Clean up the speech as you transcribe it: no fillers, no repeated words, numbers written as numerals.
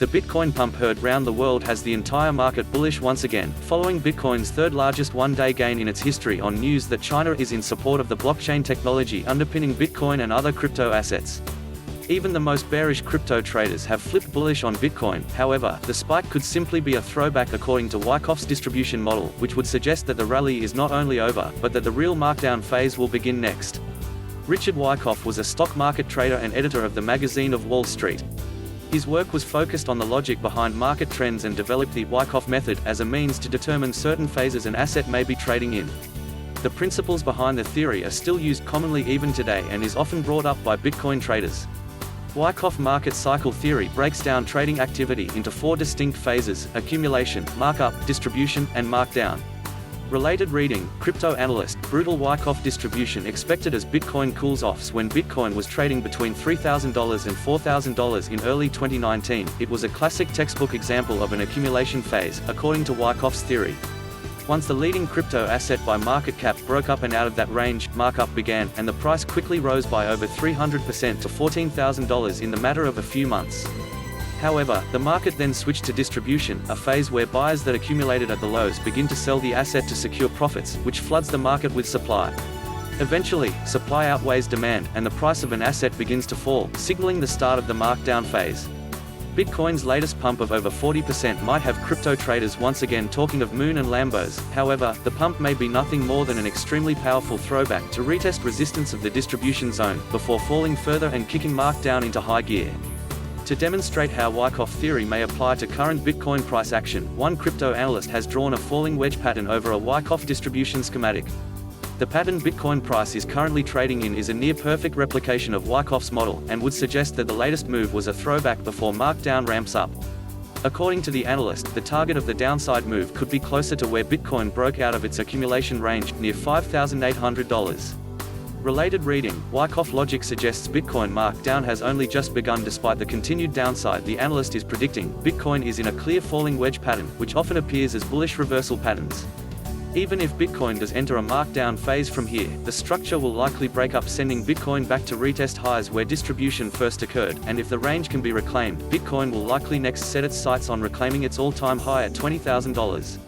The Bitcoin pump heard round the world has the entire market bullish once again, following Bitcoin's third largest one-day gain in its history on news that China is in support of the blockchain technology underpinning Bitcoin and other crypto assets. Even the most bearish crypto traders have flipped bullish on Bitcoin. However, the spike could simply be a throwback according to Wyckoff's distribution model, which would suggest that the rally is not only over, but that the real markdown phase will begin next. Richard Wyckoff was a stock market trader and editor of the magazine of Wall Street. His work was focused on the logic behind market trends and developed the Wyckoff Method as a means to determine certain phases an asset may be trading in. The principles behind the theory are still used commonly even today and is often brought up by Bitcoin traders. Wyckoff market cycle theory breaks down trading activity into 4 distinct phases: accumulation, markup, distribution, and markdown. Related reading: Crypto Analyst, brutal Wyckoff distribution expected as Bitcoin cools off. When Bitcoin was trading between $3,000 and $4,000 in early 2019, it was a classic textbook example of an accumulation phase, according to Wyckoff's theory. Once the leading crypto asset by market cap broke up and out of that range, markup began, and the price quickly rose by over 300% to $14,000 in the matter of a few months. However, the market then switched to distribution, a phase where buyers that accumulated at the lows begin to sell the asset to secure profits, which floods the market with supply. Eventually, supply outweighs demand, and the price of an asset begins to fall, signaling the start of the markdown phase. Bitcoin's latest pump of over 40% might have crypto traders once again talking of moon and Lambos. However, the pump may be nothing more than an extremely powerful throwback to retest resistance of the distribution zone, before falling further and kicking markdown into high gear. To demonstrate how Wyckoff theory may apply to current Bitcoin price action, one crypto analyst has drawn a falling wedge pattern over a Wyckoff distribution schematic. The pattern Bitcoin price is currently trading in is a near-perfect replication of Wyckoff's model, and would suggest that the latest move was a throwback before markdown ramps up. According to the analyst, the target of the downside move could be closer to where Bitcoin broke out of its accumulation range, near $5,800. Related reading: Wyckoff logic suggests Bitcoin markdown has only just begun. Despite the continued downside the analyst is predicting, Bitcoin is in a clear falling wedge pattern, which often appears as bullish reversal patterns. Even if Bitcoin does enter a markdown phase from here, the structure will likely break up, sending Bitcoin back to retest highs where distribution first occurred, and if the range can be reclaimed, Bitcoin will likely next set its sights on reclaiming its all-time high at $20,000.